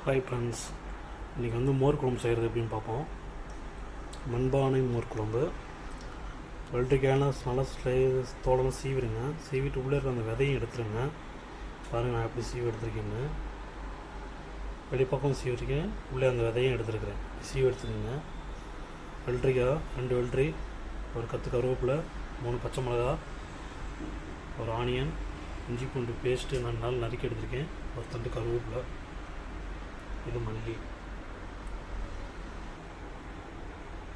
Hi friends, இன்றைக்கி வந்து மோர் குழம்பு செய்கிறது எப்படின்னு பார்ப்போம். மண்பானை மோர் குழம்பு. வெள்ளரிக்காயான நல்லா தோலெல்லாம் சீவிடுங்க. சீவிட்டு உள்ளே இருக்க அந்த விதையும் எடுத்துருங்க. பாருங்கள் நான் எப்படி சீவி எடுத்துருக்கேன்னு. வெளிப்பக்கம் சீவிருக்கேன், உள்ளே அந்த விதையும் எடுத்துருக்கிறேன். சீவி எடுத்துக்கோங்க. வெள்ளரிக்காய் 2 வெள்ளரி, ஒரு கத்து கருவேப்பிலை, 3 பச்சை மிளகா, ஒரு ஆனியன், இஞ்சி பூண்டு பேஸ்ட்டு நான் நாள் நறுக்கி எடுத்திருக்கேன், ஒரு தண்டு கருவேப்பிலை, இது மல்லி,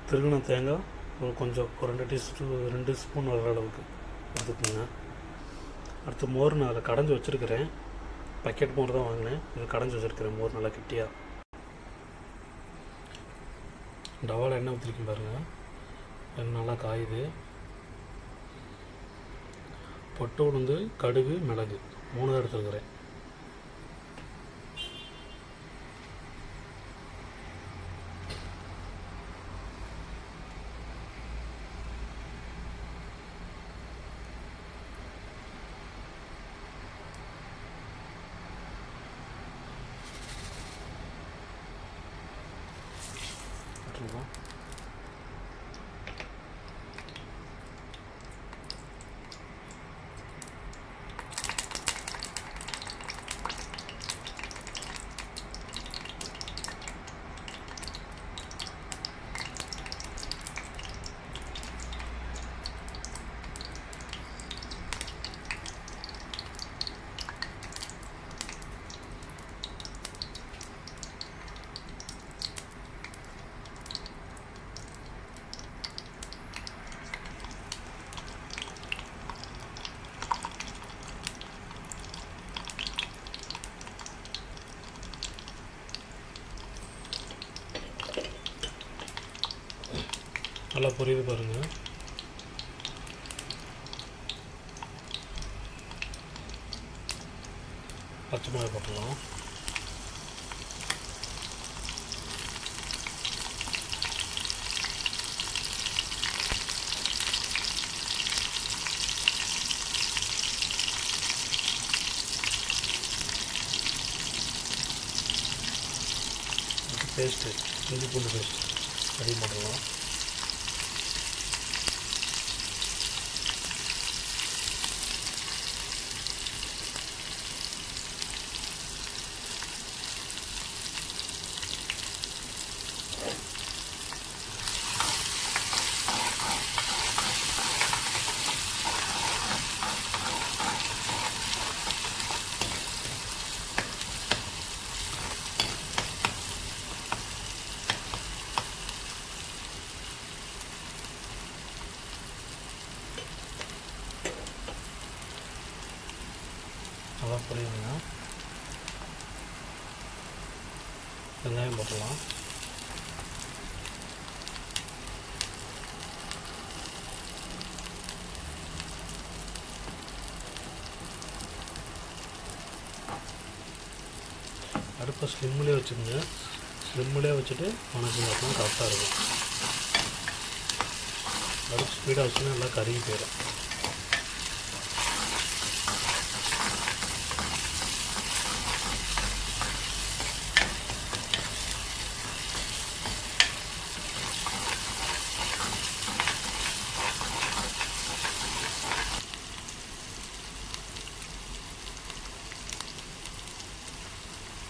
திருகுண தேங்காய் ஒரு 2 ஸ்பூன் வர அளவுக்கு எடுத்துக்கோங்க. அடுத்து மோர் நான் அதில் கடைஞ்சி வச்சுருக்கிறேன். பக்கெட் மோர் தான் வாங்கினேன், இது கடைஞ்சி வச்சுருக்கிறேன். மோர் நல்லா கெட்டியாக. டவாவில் எண்ணெய் ஊற்றிருக்கேன் பாருங்கள். எண்ணெய் நல்லா காயுது. பொட்டு உளுந்து, கடுகு, மிளகு 3 தான் எடுத்துருக்கிறேன். நல்லா பொரியுது பாருங்கள். பச்சை மிளகாய் போட்டுடலாம். பேஸ்ட்டு, இஞ்சி பூண்டு பேஸ்ட் அதையும் போட்டுடலாம். நல்லா புரியுதுங்க. வெங்காயம் போட்டுடலாம். அடுப்பை ஸ்லிம்மிலே வச்சுக்கோங்க. ஸ்லிம்மிலே வச்சுட்டு வணக்கம் பார்த்தோம்னா கரெக்டாக இருக்கும். அடுப்பு ஸ்பீடாக வச்சுன்னா நல்லா கருகி போயிடும்.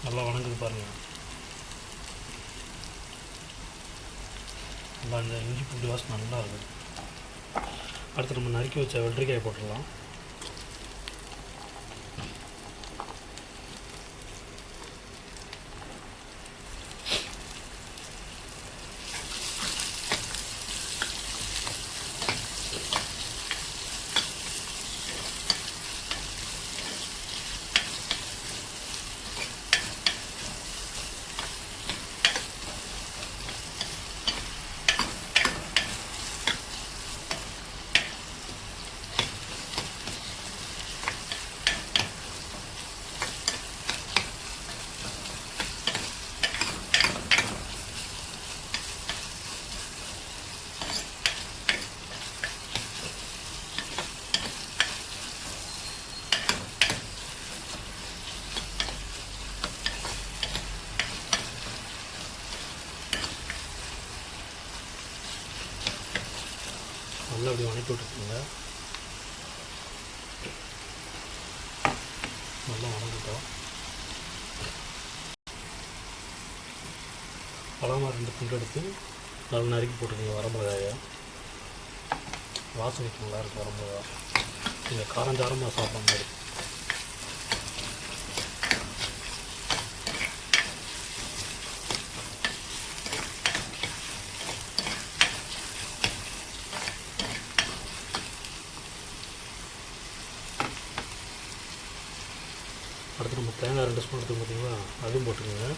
நல்லா வணங்குது பாருங்கள். நல்லா இந்த இஞ்சி பூண்டு வாசனை நல்லா இருக்குது. அடுத்து நம்ம நறுக்கி வச்ச வெள்ளரிக்காயை போட்டுடலாம். நல்லா அப்படி வணக்கி விட்டுருக்குங்க. நல்லா வணங்கிட்டோம். பழமாக 2 துண்டு எடுத்து நல்லா நறுக்கி போட்டுக்கோங்க. வரமிளகாயை வாசனைக்கு நல்லாயிருக்கும். வரமிளகா நீங்கள் காரஞ்சாரமாக சாப்பிட்ற மாதிரி. அடுத்து நம்ம தேங்காய் 2 ஸ்பூன் எடுத்து பார்த்தீங்களா, அதுவும் போட்டுக்கோங்க.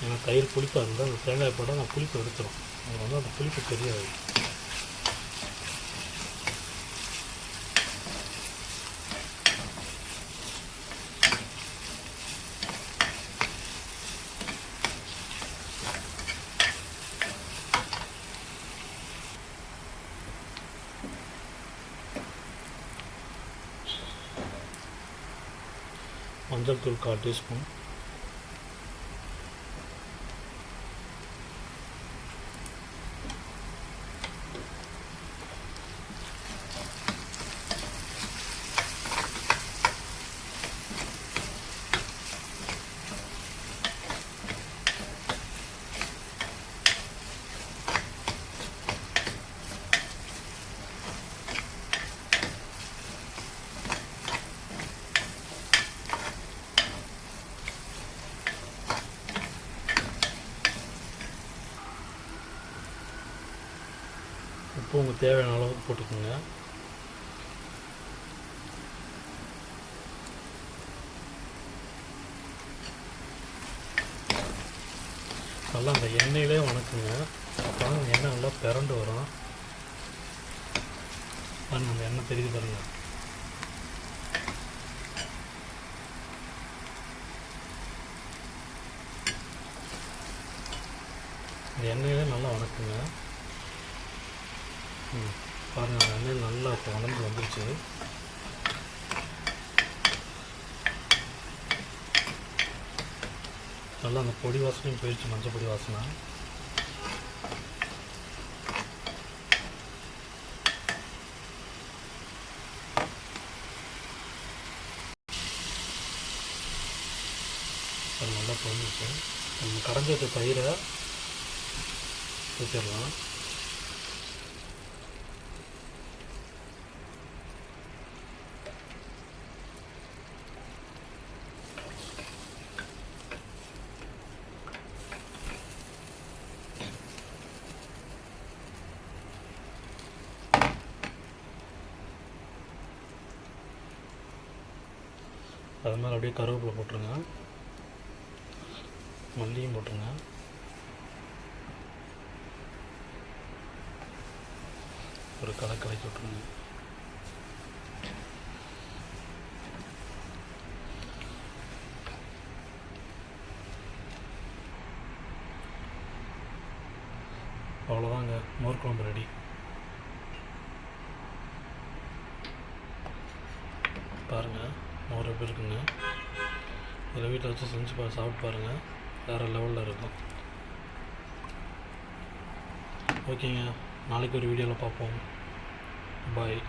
ஏன்னா தயிர் புளிப்பாக இருந்தால் அந்த தேங்காய் போட்டால் நான் புளிப்பு எடுத்துரும். அது வந்து அந்த புளிப்பு தெரியாது. மஞ்சள் தூள் 1/4 டீஸ்பூன், உப்பு உங்களுக்கு தேவையான அளவுக்கு போட்டுக்கோங்க. நல்லா அந்த எண்ணெயிலே வணக்குங்க. அப்போ அந்த எண்ணெய் நல்லா பிறண்டு வரும். பாருங்கள், அந்த எண்ணெய் தெரியுது பாருங்கள். இந்த எண்ணெயிலே நல்லா வணக்குங்க. பாருங்கள், அந்த எண்ணெய் நல்லா இப்போ வளர்ந்து வந்துருச்சு. நல்லா அந்த பொடி வாசனையும் போயிடுச்சு, மஞ்சள் பொடி வாசனை. அது நல்லா பொழிஞ்சிச்சு. நம்ம கடைஞ்சி வச்ச தயிரை ஊற்றிடலாம். அது மேலே அப்படியே கருவேப்பிலை போட்டுருங்க, மல்லியும் போட்டுருங்க. ஒரு கலக்கி விட்டுருங்க. அவ்வளோதாங்க, மோர் குழம்பு ரெடி. பாருங்கள், மோர் எப்படி இருக்குங்க. இதில் வீட்டில் வச்சு செஞ்சு சாப்பிட்டு பாருங்கள், வேறு லெவலில் இருக்கும். ஓகேங்க, நாளைக்கு ஒரு வீடியோவில் பார்ப்போம். பாய்.